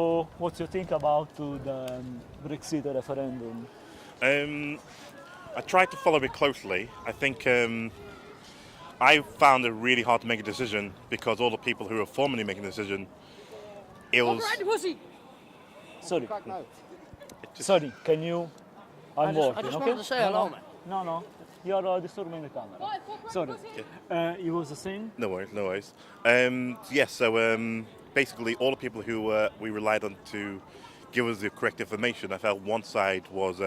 So, what do you think about the Brexit referendum? Um, I tried to follow it closely. I think I found it really hard to make a decision because all the people who were formerly making the decision, it was. Sorry, It just, sorry, can you? I'm I working, just okay? wanted to say hello, man. No, you're disturbing the camera. Sorry. You was saying? no worries, no worries. Yes, so basically, all the people who we relied on to give us the correct information, I felt one side was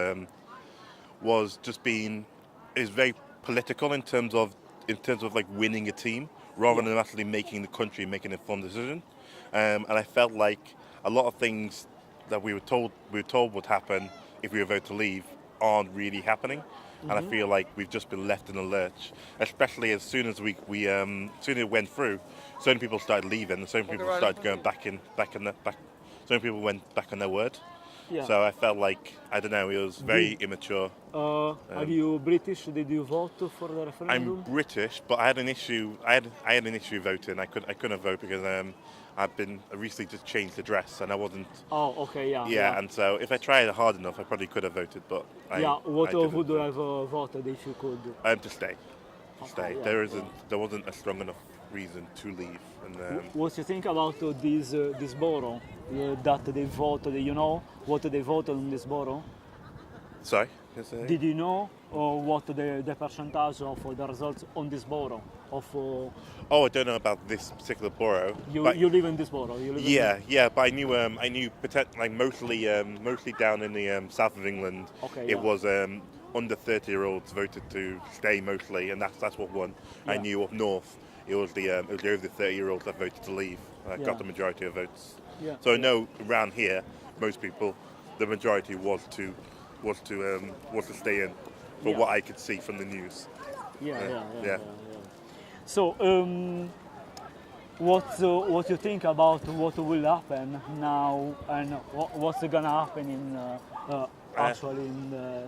just being is very political in terms of like winning a team rather than actually making the country making an informed decision. And I felt like a lot of things that we were told would happen if we were voted to leave aren't really happening. And I feel like we've just been left in a lurch, especially as soon as as soon as it went through, so many people started leaving, and so many people started going back. So many people went back on their word. Yeah. So I felt like, I don't know, it was very immature. Are you British? Did you vote for the I'm referendum? British, but I had an issue. I had an issue voting. I couldn't vote because I recently just changed address and I wasn't. Oh, okay, Yeah, and so if I tried hard enough, I probably could have voted, but What I didn't would you vote. have voted if you could? To stay. Stay. yeah, There wasn't a strong enough reason to leave, and What do you think about this borough that they voted? You know what they voted on this borough? sorry. Did you know what the percentage of the results on this borough? Oh, I don't know about this particular borough. but You live in this borough? You live yeah, but I knew like mostly down in the south of England. Okay, It yeah. was under 30-year-olds voted to stay mostly, and that's what won. I Yeah. knew up north it was the over 30-year-olds that voted to leave. Yeah. Got the majority of votes. Yeah. So I know around here, most people, the majority was to stay in, from Yeah. what I could see from the news. Yeah. So, what you think about what will happen now, and what's gonna happen actually in the?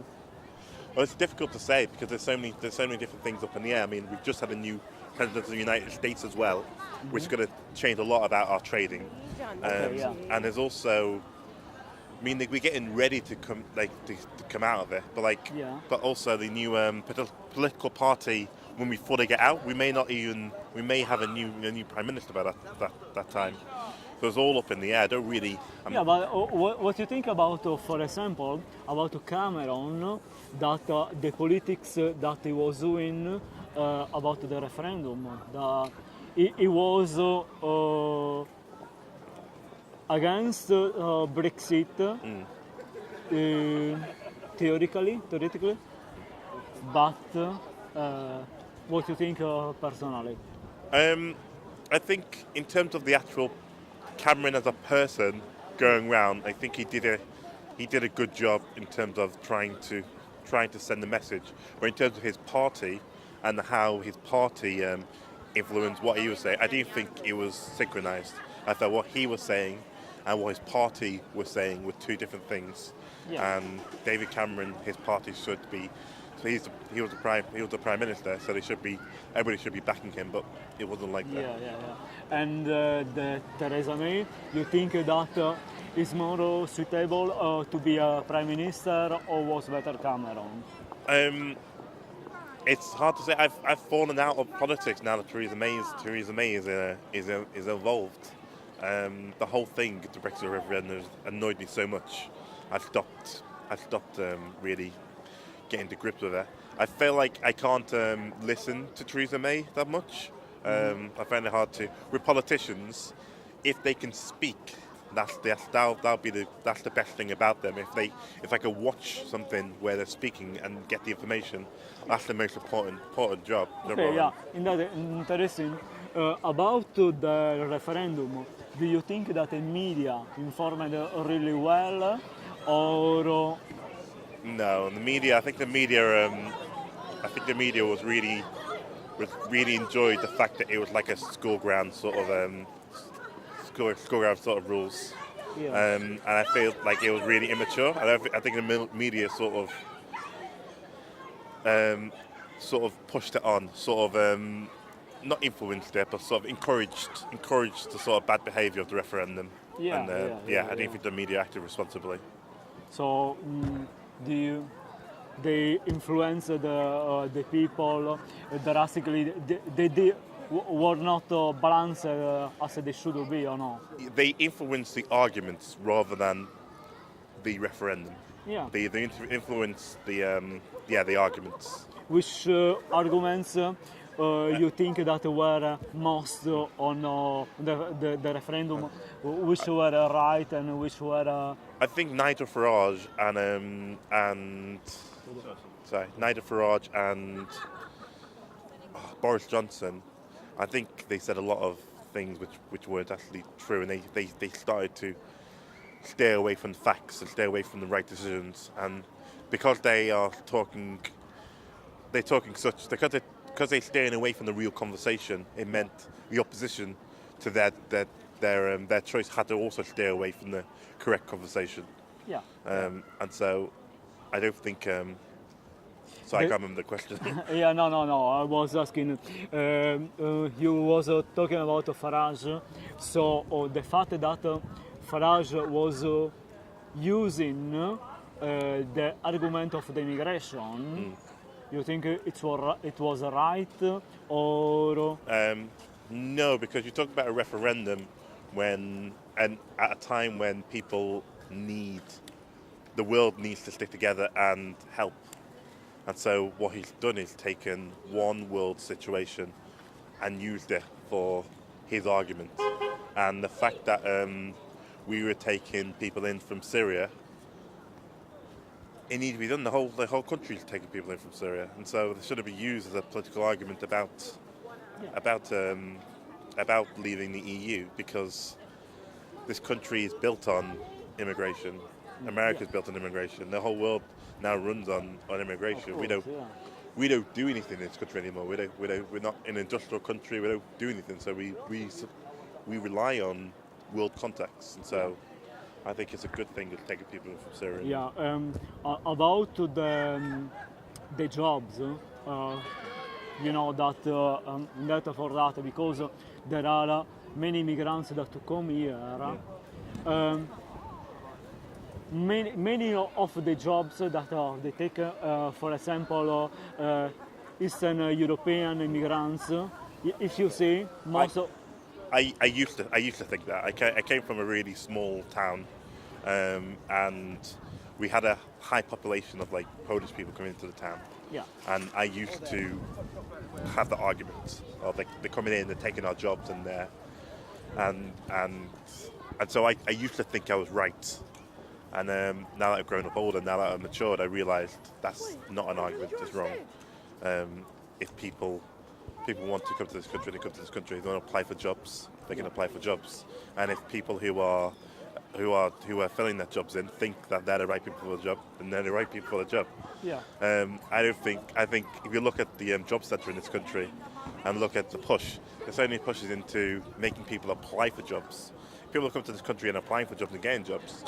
Well, it's difficult to say because there's so many different things up in the air. I mean, we've just had a new president of the United States as well, which is going to change a lot about our trading. Okay, yeah. And there's also, I mean, we're getting ready to come out of it, but Yeah. but also the new political party. When we fully get out, we may have a new prime minister by that time. So it's all up in the air. I don't really. Yeah, but what you think about, for example, about Cameron, that the politics that he was doing about the referendum, that he was against Brexit, theoretically, but what you think personally? I think in terms of the actual Cameron as a person going round, I think he did a good job in terms of trying to send the message. But in terms of his party and how his party influenced what he was saying, I didn't think it was synchronized. I thought what he was saying and what his party was saying were two different things. Yeah. And David Cameron, his party should be. So he was the prime minister, so everybody should be backing him, but it wasn't like that. Yeah. And the Theresa May, you think that is more suitable to be a prime minister, or was better Cameron? It's hard to say. I've fallen out of politics now that Theresa May is involved. The whole thing, the Brexit referendum, annoyed me so much. I've stopped really getting to grips with her. I feel like I can't listen to Theresa May that much. I find it hard to. With politicians, if they can speak, that's the best thing about them. If I could watch something where they're speaking and get the information, that's the most important job. Okay, yeah. In that interesting. About the referendum, do you think that the media informed really well, or? No, the media. I think the media was really enjoyed the fact that it was like a school ground sort of rules. Yeah. And I feel like it was really immature. I think the media sort of pushed it on, not influenced it, but sort of encouraged the sort of bad behaviour of the referendum. Yeah, and yeah, yeah, I don't yeah. think the media acted responsibly. So, do you, they influence the people drastically? They were not balanced as they should be, or no? They influence the arguments rather than the referendum. Yeah. They influence the arguments. Which arguments you think that were most on the referendum? Which were right and which were I think Nigel Farage Nigel Farage and Boris Johnson. I think they said a lot of things which weren't actually true, and they started to stay away from the facts and stay away from the right decisions. And because they're talking such because they're staying away from the real conversation. It meant the opposition to their choice had to also stay away from the correct conversation. yeah. And so I don't think. So I can't remember the question. Yeah, no. I was asking. You was talking about Farage. So the fact that Farage was using the argument of the immigration, you think it was right, or No, because you talk about a referendum at a time when the world needs to stick together and help. And so what he's done is taken one world situation and used it for his argument. And the fact that we were taking people in from Syria, it needs to be done. The whole country is taking people in from Syria, and so it shouldn't be used as a political argument about leaving the EU, because this country is built on immigration. America's built on immigration. The whole world now runs on immigration. We don't do anything in this country anymore. We're not an industrial country. We don't do anything. So we rely on world contacts, and so I think it's a good thing to take people in from Syria. yeah. About the jobs, you know that for that, because there are many immigrants that come here. Many of the jobs that they take, for example, Eastern European immigrants. If you see most of I used to think that. I came from a really small town, and we had a high population of like Polish people coming into the town. yeah, And I used to have the argument of like they're coming in, they're taking our jobs, and so I used to think I was right. And now that I've grown up older, now that I've matured, I realised that's not an argument. It's wrong. If people want to come to this country, they come to this country. If they want to apply for jobs, they can apply for jobs. And if people who are filling their jobs in think that they're the right people for the job, then they're the right people for the job. yeah, I think if you look at the job centre in this country and look at the push, there's only pushes into making people apply for jobs. If people come to this country and applying for jobs and getting jobs,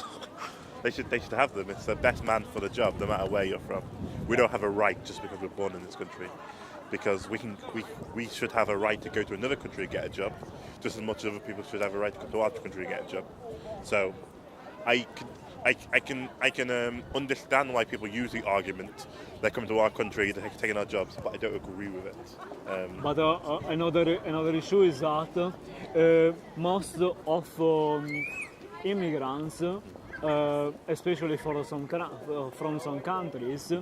they should have them. It's the best man for the job, no matter where you're from. We don't have a right just because we're born in this country, because we should have a right to go to another country and get a job, just as much as other people should have a right to come to our country and get a job. So, I can understand why people use the argument they're coming to our country, they're taking our jobs, but I don't agree with it. But another issue is that most of immigrants, especially from some countries,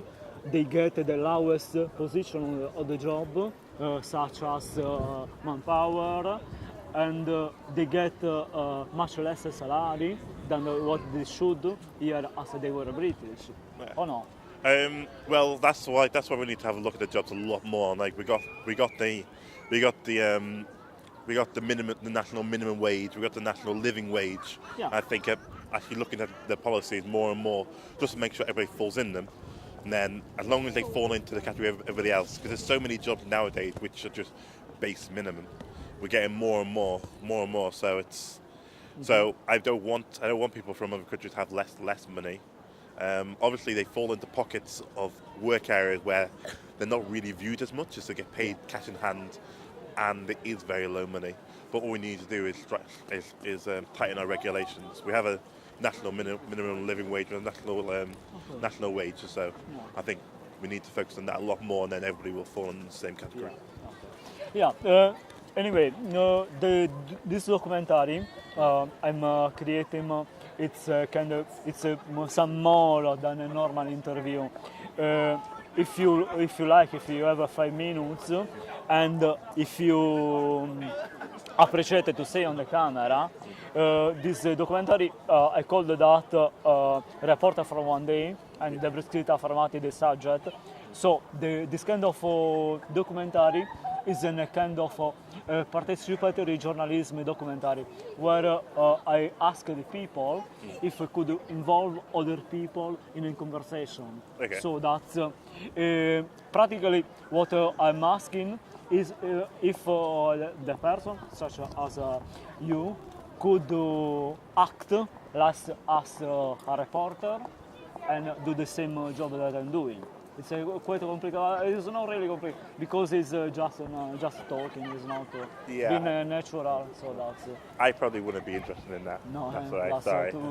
they get the lowest position of the job, such as manpower, and they get much less salary than what they should here as they were British. Yeah. Or no? Well, that's why we need to have a look at the jobs a lot more. Like we got the national minimum wage. We got the national living wage. Yeah. I think actually looking at the policies more and more, just to make sure everybody falls in them. And then as long as they fall into the category of everybody else, because there's so many jobs nowadays which are just base minimum. We're getting more and more. So it's so I don't want people from other countries to have less money. Obviously, they fall into pockets of work areas where they're not really viewed as much, as they get paid cash in hand, and it is very low money. but all we need to do is tighten our regulations. We have a national minimum living wage and a national wage, so I think we need to focus on that a lot more, and then everybody will fall in the same category. Yeah. Anyway, this documentary I'm creating. It's some more than a normal interview. If you like, if you have 5 minutes, and if you appreciate to see on the camera, this documentary I called that Reporter from One Day, and the descritta formati the subject. So this kind of documentary is a kind of participatory journalism documentary where I ask the people if we could involve other people in a conversation. Okay. So that's practically what I'm asking is if the person, such as you, could act as a reporter and do the same job that I'm doing. It's quite complicated. It's not really complicated because it's just talking. It's not being natural. So that's. I probably wouldn't be interested in that. No, that's all right. that's Sorry.